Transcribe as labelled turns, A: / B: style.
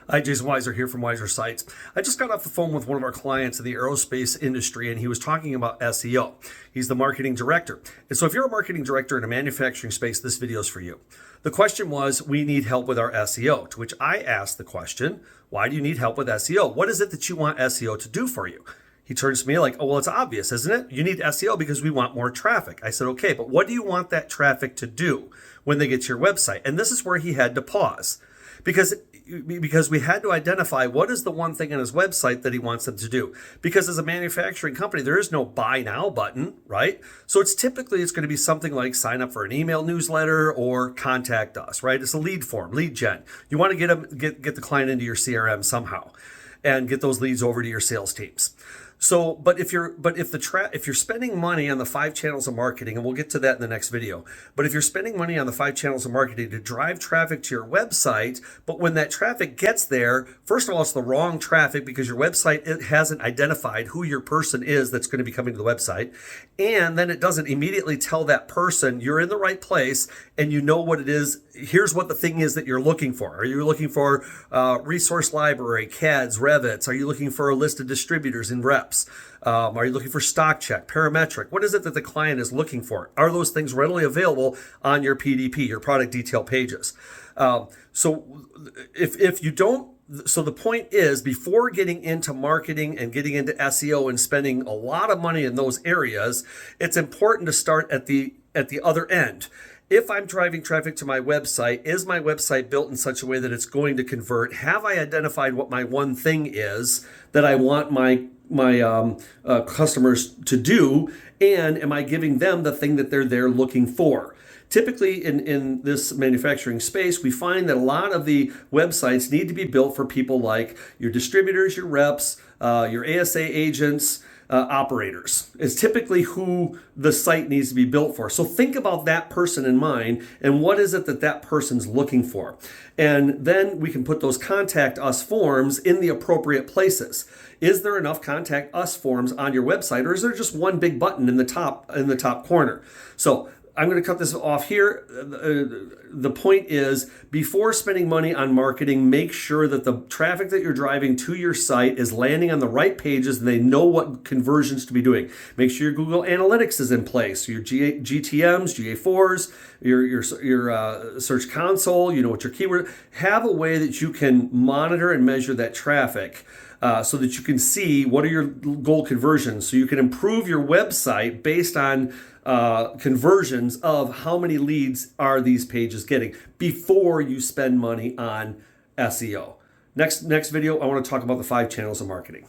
A: Hi, Jason Weiser here from Weiser Sites. I just got off the phone with one of our clients in the aerospace industry, and he was talking about SEO. He's the marketing director. And so if you're a marketing director in a manufacturing space, this video is for you. The question was, we need help with our SEO, to which I asked the question, why do you need help with SEO? What is it that you want SEO to do for you? He turns to me like, oh, well, it's obvious, isn't it? You need SEO because we want more traffic. I said, okay, but what do you want that traffic to do when they get to your website? And this is where he had to pause because we had to identify what is the one thing on his website that he wants them to do. Because as a manufacturing company, there is no buy now button, right? So it's going to be something like sign up for an email newsletter or contact us, right? It's a lead form, lead gen. You want to get the client into your CRM somehow and get those leads over to your sales teams. So, if you're spending money on the 5 channels of marketing, and we'll get to that in the next video, but if you're spending money on the 5 channels of marketing to drive traffic to your website, but when that traffic gets there, first of all, it's the wrong traffic because your website, it hasn't identified who your person is that's going to be coming to the website. And then it doesn't immediately tell that person you're in the right place and you know what it is. Here's what the thing is that you're looking for. Are you looking for resource library, CADs, Revits? Are you looking for a list of distributors and reps? Are you looking for stock check, parametric? What is it that the client is looking for? Are those things readily available on your PDP, your product detail pages? So the point is, before getting into marketing and getting into SEO and spending a lot of money in those areas, it's important to start at the other end. If I'm driving traffic to my website, is my website built in such a way that it's going to convert? Have I identified what my one thing is that I want my customers to do? And am I giving them the thing that they're looking for? Typically in this manufacturing space, we find that a lot of the websites need to be built for people like your distributors, your reps, your ASA agents, operators. Is typically who the site needs to be built for. So think about that person in mind and what is it that person's looking for. And then we can put those contact us forms in the appropriate places. Is there enough contact us forms on your website, or is there just one big button in the top corner? So I'm going to cut this off here. The point is, before spending money on marketing, make sure that the traffic that you're driving to your site is landing on the right pages and they know what conversions to be doing. Make sure your Google Analytics is in place, your GTMs, GA4s, your Search Console, you know what your keyword. Have a way that you can monitor and measure that traffic so that you can see what are your goal conversions, so you can improve your website based on conversions of how many leads are these pages getting before you spend money on SEO. Next video, I want to talk about the 5 channels of marketing.